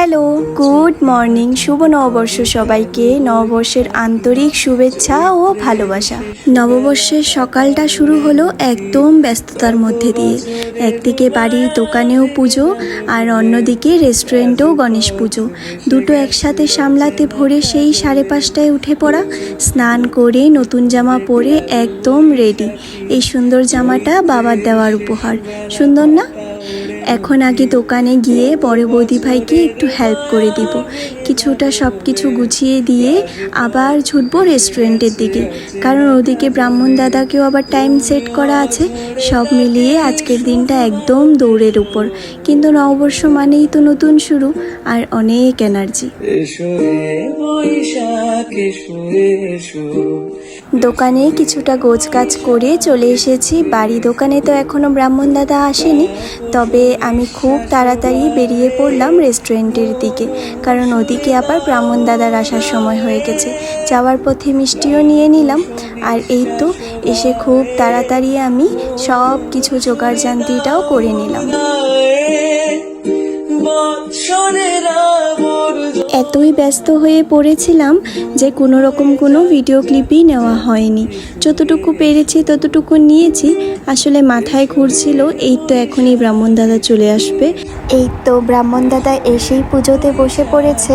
Hello, good morning. শুভ নববর্ষ সবাইকে। নববর্ষের আন্তরিক শুভেচ্ছা ও ভালোবাসা। নববর্ষের সকালটা শুরু হলো একদম ব্যস্ততার মধ্যে দিয়ে। একদিকে বাড়ির দোকানেও পুজো আর অন্যদিকে রেস্টুরেন্টেও গণেশ পুজো। দুটো একসাথে সামলাতে ভোরে সেই 5:30টায় উঠে পড়া, স্নান করে নতুন জামা পরে একদম রেডি। এই সুন্দর জামাটা বাবার দেওয়ার উপহার। সুন্দর না? এখন আগে দোকানে গিয়ে বড় বৌদি ভাইকে একটু হেল্প করে দিব। কিছুটা সব কিছু গুছিয়ে দিয়ে আবার ছুটবো রেস্টুরেন্টের দিকে, কারণ ওদিকে ব্রাহ্মণ দাদাকেও আবার টাইম সেট করা আছে। সব মিলিয়ে আজকের দিনটা একদম দৌড়ের উপর। কিন্তু নববর্ষ মানেই তো নতুন শুরু আর অনেক এনার্জি। দোকানে কিছুটা গোছগাছ করে চলে এসেছি বাড়ি। দোকানে তো এখনও ব্রাহ্মণ দাদা আসেনি, তবে আমি খুব তাড়াতাড়ি বেরিয়ে পড়লাম রেস্টুরেন্টের দিকে, কারণ ওদিকে আবার ব্রাহ্মণ দাদার আসার সময় হয়ে গেছে। যাওয়ার পথে মিষ্টিও নিয়ে নিলাম। আর এই তো এসে খুব তাড়াতাড়ি আমি সব কিছু জোগাড়জান্তিটাও করে নিলাম। এতই ব্যস্ত হয়ে পড়েছিলাম যে কোনো রকম কোনো ভিডিও ক্লিপই নেওয়া হয়নি। যতটুকু পেরেছি ততটুকু নিয়েছি। আসলে মাথায় ঘুরছিল এই তো এখনই ব্রাহ্মণ দাদা চলে আসবে। এই তো ব্রাহ্মণ দাদা এসেই পুজোতে বসে পড়েছে।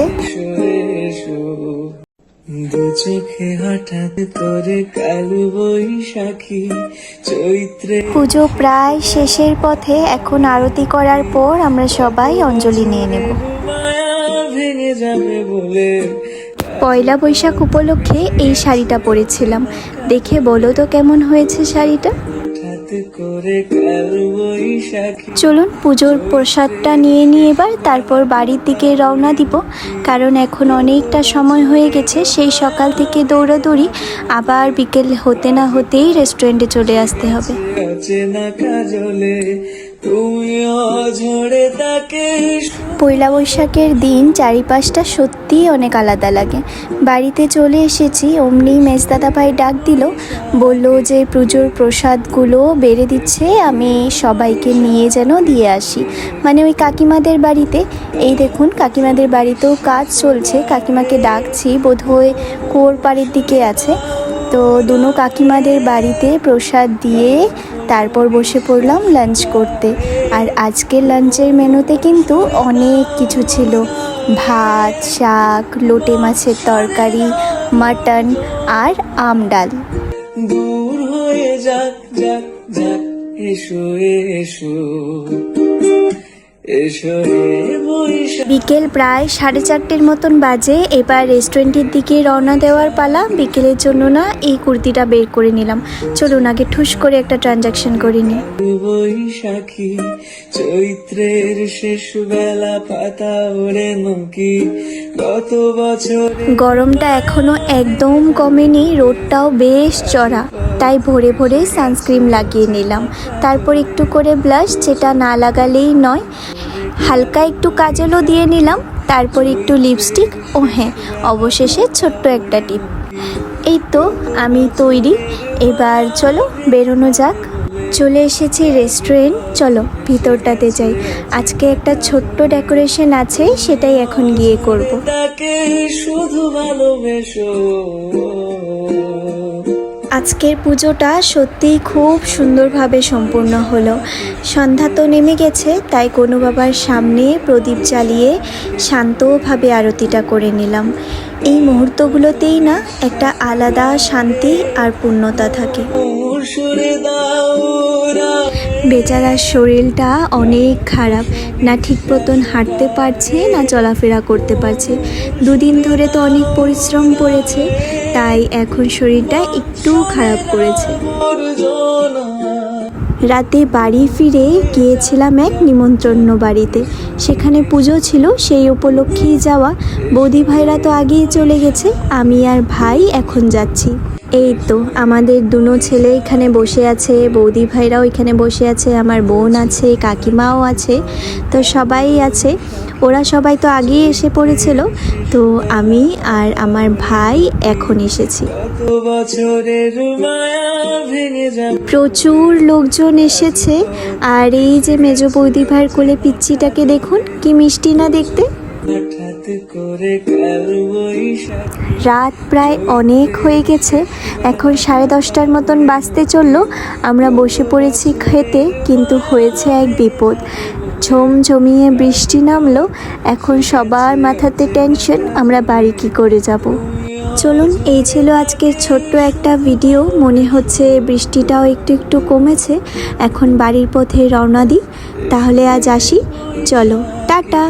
পুজো প্রায় শেষের পথে। এখন আরতি করার পর আমরা সবাই অঞ্জলি নিয়ে নেব। পয়লা বৈশাখ উপলক্ষে এই শাড়িটা পরেছিলাম। দেখে বলো তো কেমন হয়েছে শাড়িটা। চলুন পুজোর প্রসাদটা নিয়ে নিয়ে এবার তারপর বাড়ির দিকে রওনা দিব, কারণ এখন অনেকটা সময় হয়ে গেছে। সেই সকাল থেকে দৌড়াদৌড়ি, আবার বিকেল হতে না হতেই রেস্টুরেন্টে চলে আসতে হবে। পয়লা বৈশাখের দিন চারিপাশটা সত্যি অনেক আলাদা লাগে। বাড়িতে চলে এসেছি, অমনি মেজদাদা ভাই ডাক দিল, বলল যে পুজোর প্রসাদগুলো বেড়ে দিচ্ছে, আমি সবাইকে নিয়ে যেন দিয়ে আসি। মানে ওই কাকিমাদের বাড়িতে। এই দেখুন কাকিমাদের বাড়িতেও কাজ চলছে। কাকিমাকে ডাকছি, বোধহয় কুয়োর পাড়ের দিকে আছে। তো দুনো কাকিমাদের বাড়িতে প্রসাদ দিয়ে তারপর বসে পড়লাম লাঞ্চ করতে। আর আজকের লাঞ্চের মেনুতে কিন্তু অনেক কিছু ছিল। ভাত, শাক, লোটে মাছের তরকারি, মাটন আর আম ডাল। দূর হয়ে যাক যাক যাক, এসো এসো। বিকেল প্রায় 4:30 মতন বাজে। এবার রেস্টুরেন্টের দিকে রওনা দেওয়ার পালা। বিকেলের জন্য না এই কুর্তিটা বের করে নিলাম। চলুন আগে ঠুস করে একটা ট্রানজাকশন করে নিই। বৈশাখী চৈত্রের শেষ বেলা, পাতা ওড়ে নকি গত বছর। গরমটা এখনো একদম কমেনি, রোদটাও বেশ চড়া। তাই ভোরে ভোরে সানস্ক্রিন লাগিয়ে নিলাম। তারপর একটু করে ব্লাশ, যেটা না লাগালেই নয়। হালকা একটু কাজলও দিয়ে নিলাম। তারপর একটু লিপস্টিক, ও হ্যাঁ অবশেষে ছোট্ট একটা টিপ। এই তো আমি তৈরি। এবার চলো বেরোনো যাক। চলে এসেছি রেস্টুরেন্ট। চলো ভিতরটাতে যাই। আজকে একটা ছোট্ট ডেকোরেশন আছে, সেটাই এখন গিয়ে করব। শুধু ভালোবেসো। আজকের পুজোটা সত্যিই খুব সুন্দরভাবে সম্পূর্ণ হলো। সন্ধ্যা তো নেমে গেছে, তাই কোনো বাবার সামনে প্রদীপ জ্বালিয়ে শান্তভাবে আরতিটা করে নিলাম। এই মুহূর্তগুলোতেই না একটা আলাদা শান্তি আর পূর্ণতা থাকে। বেচারার শরীরটা অনেক খারাপ, না ঠিক মতন হাঁটতে পারছে না চলাফেরা করতে পারছে। দুদিন ধরে তো অনেক পরিশ্রম করেছে, তাই এখন শরীরটা একটু খারাপ করেছে। রাতে বাড়ি ফিরে গিয়েছিলাম এক নিমন্ত্রণ বাড়িতে। সেখানে পুজো ছিল, সেই উপলক্ষেই যাওয়া। বৌদি ভাইরা তো আগেই চলে গেছে, আমি আর ভাই এখন যাচ্ছি। এই তো আমাদের দুনো ছেলে এখানে বসে আছে, বৌদি ভাইরাও এখানে বসে আছে, আমার বোন আছে, কাকিমাও আছে, তো সবাই আছে। ওরা সবাই তো আগেই এসে পড়েছিল, তো আমি আর আমার ভাই এখন এসেছি। প্রচুর লোকজন এসেছে। আর এই যে মেজ বৌদি ভাইয়ের কোলে পিচ্চিটাকে দেখুন, কি মিষ্টি না দেখতে। রাত প্রায় অনেক হয়ে গেছে, এখন 10:30টার মতন বাজতে চললো। আমরা বসে পড়েছি খেতে, কিন্তু হয়েছে এক বিপদ। ঝমঝমিয়ে বৃষ্টি নামলো। এখন সবার মাথাতে টেনশন, আমরা বাড়ি কি করে যাব। চলুন, এই ছিল আজকের ছোট্ট একটা ভিডিও। মনে হচ্ছে বৃষ্টিটাও একটু একটু কমেছে। এখন বাড়ির পথে রওনা দিই। তাহলে আজ আসি, চলো টাটা।